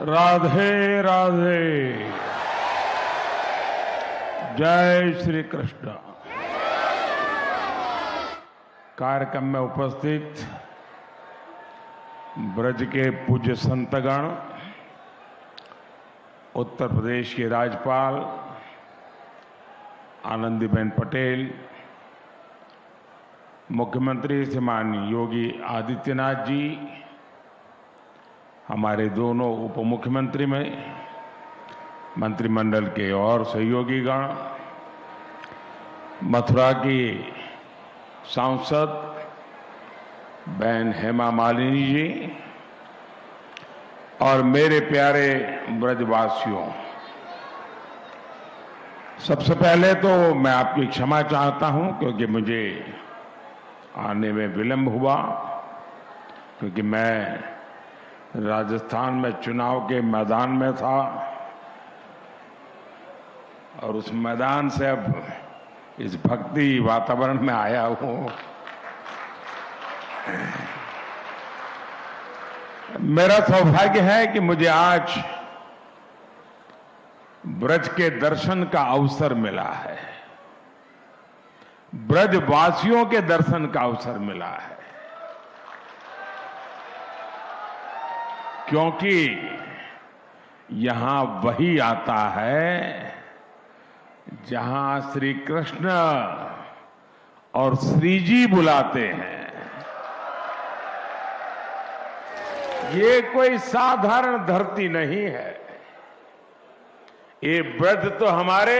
राधे राधे। जय श्री कृष्ण। कार्यक्रम में उपस्थित ब्रज के पूज्य संतगण, उत्तर प्रदेश की राज्यपाल आनंदीबेन पटेल, मुख्यमंत्री श्रीमान योगी आदित्यनाथ जी, हमारे दोनों उप मुख्यमंत्री में मंत्रिमंडल के और सहयोगीगण, मथुरा की सांसद बहन हेमा मालिनी जी और मेरे प्यारे ब्रजवासियों, सबसे पहले तो मैं आपकी क्षमा चाहता हूं क्योंकि मुझे आने में विलंब हुआ, क्योंकि मैं राजस्थान में चुनाव के मैदान में था और उस मैदान से अब इस भक्ति वातावरण में आया हूं। मेरा सौभाग्य है कि मुझे आज ब्रज के दर्शन का अवसर मिला है, ब्रजवासियों के दर्शन का अवसर मिला है, क्योंकि यहां वही आता है जहां श्री कृष्ण और श्री जी बुलाते हैं। ये कोई साधारण धरती नहीं है, ये ब्रज तो हमारे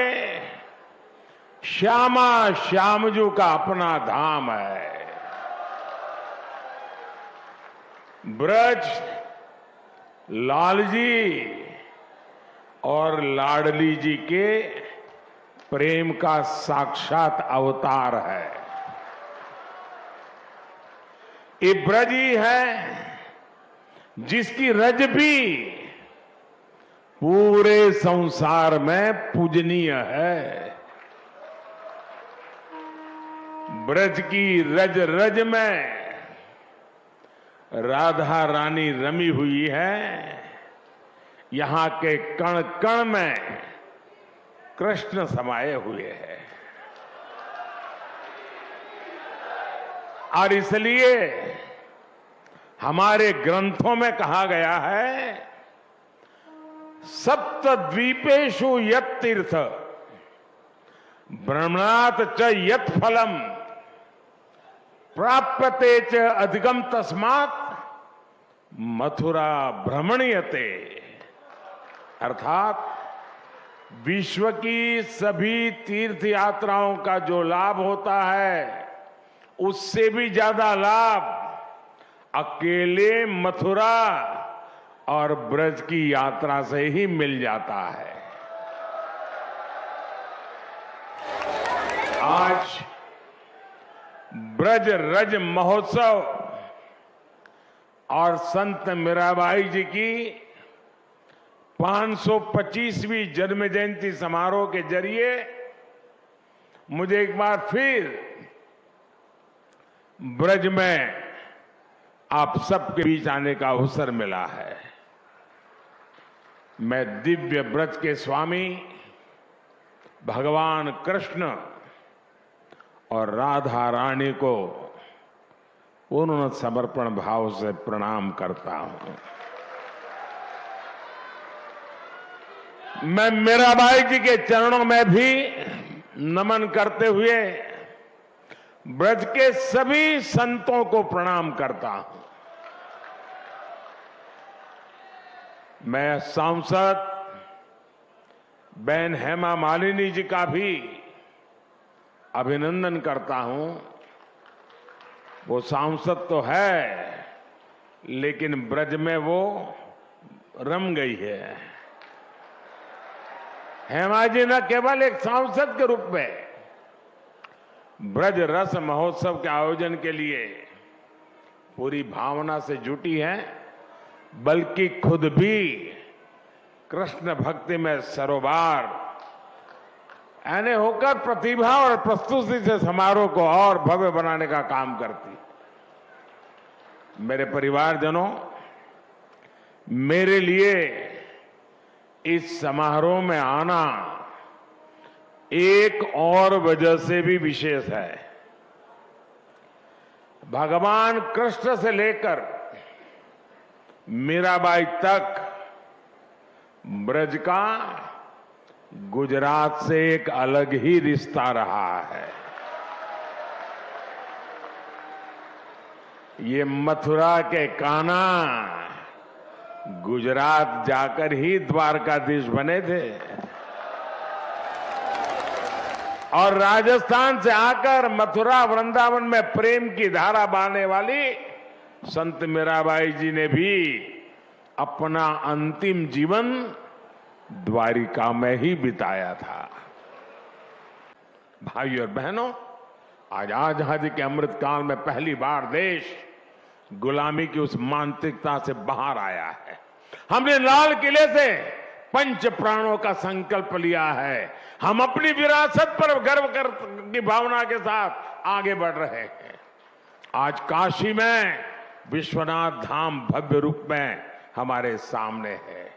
श्यामा श्यामजू का अपना धाम है। ब्रज लालजी और लाडली जी के प्रेम का साक्षात अवतार है। ये ब्रज ही है जिसकी रज भी पूरे संसार में पूजनीय है। ब्रज की रज रज में राधा रानी रमी हुई है, यहां के कण कण में कृष्ण समाये हुए हैं। और इसलिए हमारे ग्रंथों में कहा गया है, सप्तद्वीपेषु यत् तीर्थ भ्रमणात् च यत् फलम प्राप्यते च अधिकम तस्मात् मथुरा भ्रमणीयते। अर्थात विश्व की सभी तीर्थ यात्राओं का जो लाभ होता है, उससे भी ज्यादा लाभ अकेले मथुरा और ब्रज की यात्रा से ही मिल जाता है। आज ब्रज रज महोत्सव और संत मीराबाई जी की 525वीं जन्म जयंती समारोह के जरिए मुझे एक बार फिर ब्रज में आप सबके बीच आने का अवसर मिला है। मैं दिव्य ब्रज के स्वामी भगवान कृष्ण और राधा रानी को पूर्ण समर्पण भाव से प्रणाम करता हूं। मैं मीराबाई जी के चरणों में भी नमन करते हुए ब्रज के सभी संतों को प्रणाम करता हूं। मैं सांसद बहन हेमा मालिनी जी का भी अभिनंदन करता हूं। वो सांसद तो है, लेकिन ब्रज में वो रम गई है। हेमा जी न केवल एक सांसद के रूप में ब्रज रस महोत्सव के आयोजन के लिए पूरी भावना से जुटी है, बल्कि खुद भी कृष्ण भक्ति में सरोबार यानी होकर प्रतिभा और प्रस्तुति से समारोह को और भव्य बनाने का काम करती। मेरे परिवारजनों, मेरे लिए इस समारोह में आना एक और वजह से भी विशेष है। भगवान कृष्ण से लेकर मीराबाई तक ब्रज का गुजरात से एक अलग ही रिश्ता रहा है। ये मथुरा के कान्हा गुजरात जाकर ही द्वारकाधीश बने थे और राजस्थान से आकर मथुरा वृंदावन में प्रेम की धारा बहाने वाली संत मीराबाई जी ने भी अपना अंतिम जीवन द्वारिका में ही बिताया था। भाइयों और बहनों, आज आजादी के अमृत काल में पहली बार देश गुलामी की उस मानसिकता से बाहर आया है। हमने लाल किले से पंच प्राणों का संकल्प लिया है। हम अपनी विरासत पर गर्व की भावना के साथ आगे बढ़ रहे हैं। आज काशी में विश्वनाथ धाम भव्य रूप में हमारे सामने है।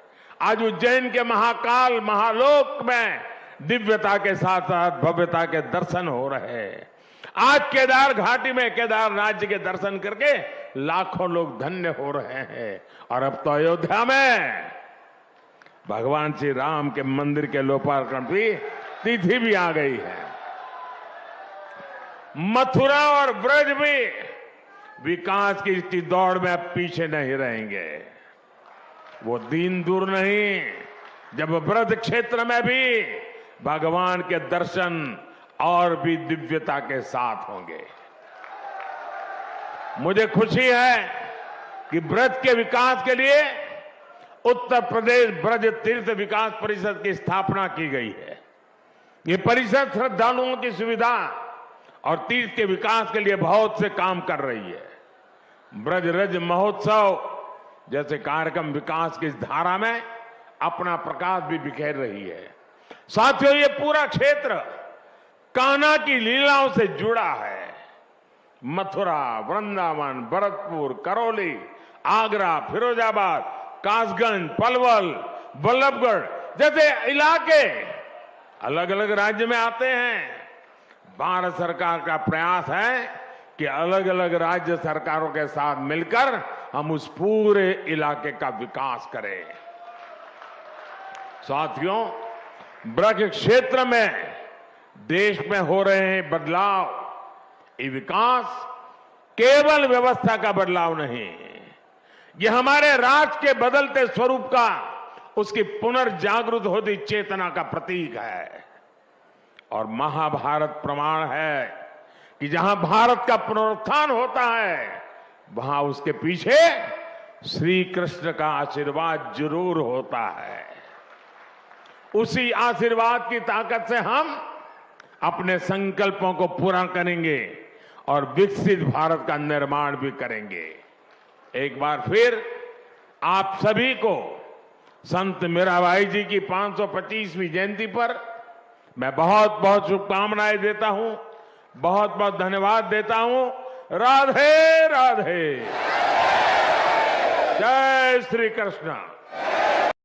आज उज्जैन के महाकाल महालोक में दिव्यता के साथ साथ भव्यता के दर्शन हो रहे हैं। आज केदार घाटी में केदारनाथ जी के दर्शन करके लाखों लोग धन्य हो रहे हैं और अब तो अयोध्या में भगवान श्री राम के मंदिर के लोकार्पण की तिथि भी आ गई है। मथुरा और ब्रज भी विकास की इस दौड़ में अब पीछे नहीं रहेंगे। वो दिन दूर नहीं जब ब्रज क्षेत्र में भी भगवान के दर्शन और भी दिव्यता के साथ होंगे। मुझे खुशी है कि ब्रज के विकास के लिए उत्तर प्रदेश ब्रज तीर्थ विकास परिषद की स्थापना की गई है। ये परिषद श्रद्धालुओं की सुविधा और तीर्थ के विकास के लिए बहुत से काम कर रही है। ब्रज रज महोत्सव जैसे कार्यक्रम विकास की इस धारा में अपना प्रकाश भी बिखेर रही है। साथियों, ये पूरा क्षेत्र कान्हा की लीलाओं से जुड़ा है। मथुरा, वृंदावन, भरतपुर, करौली, आगरा, फिरोजाबाद, कासगंज, पलवल, बल्लभगढ़ जैसे इलाके अलग अलग राज्य में आते हैं। भारत सरकार का प्रयास है कि अलग अलग राज्य सरकारों के साथ मिलकर हम उस पूरे इलाके का विकास करें। साथियों, ब्रज क्षेत्र में देश में हो रहे हैं बदलाव, ये विकास केवल व्यवस्था का बदलाव नहीं, ये हमारे राष्ट्र के बदलते स्वरूप का, उसकी पुनर्जागृत होती चेतना का प्रतीक है। और महाभारत प्रमाण है कि जहां भारत का पुनरुत्थान होता है वहां उसके पीछे श्री कृष्ण का आशीर्वाद जरूर होता है। उसी आशीर्वाद की ताकत से हम अपने संकल्पों को पूरा करेंगे और विकसित भारत का निर्माण भी करेंगे। एक बार फिर आप सभी को संत मीराबाई जी की 525वीं जयंती पर मैं बहुत बहुत शुभकामनाएं देता हूं, बहुत बहुत धन्यवाद देता हूं। राधे राधे, जय श्री कृष्ण।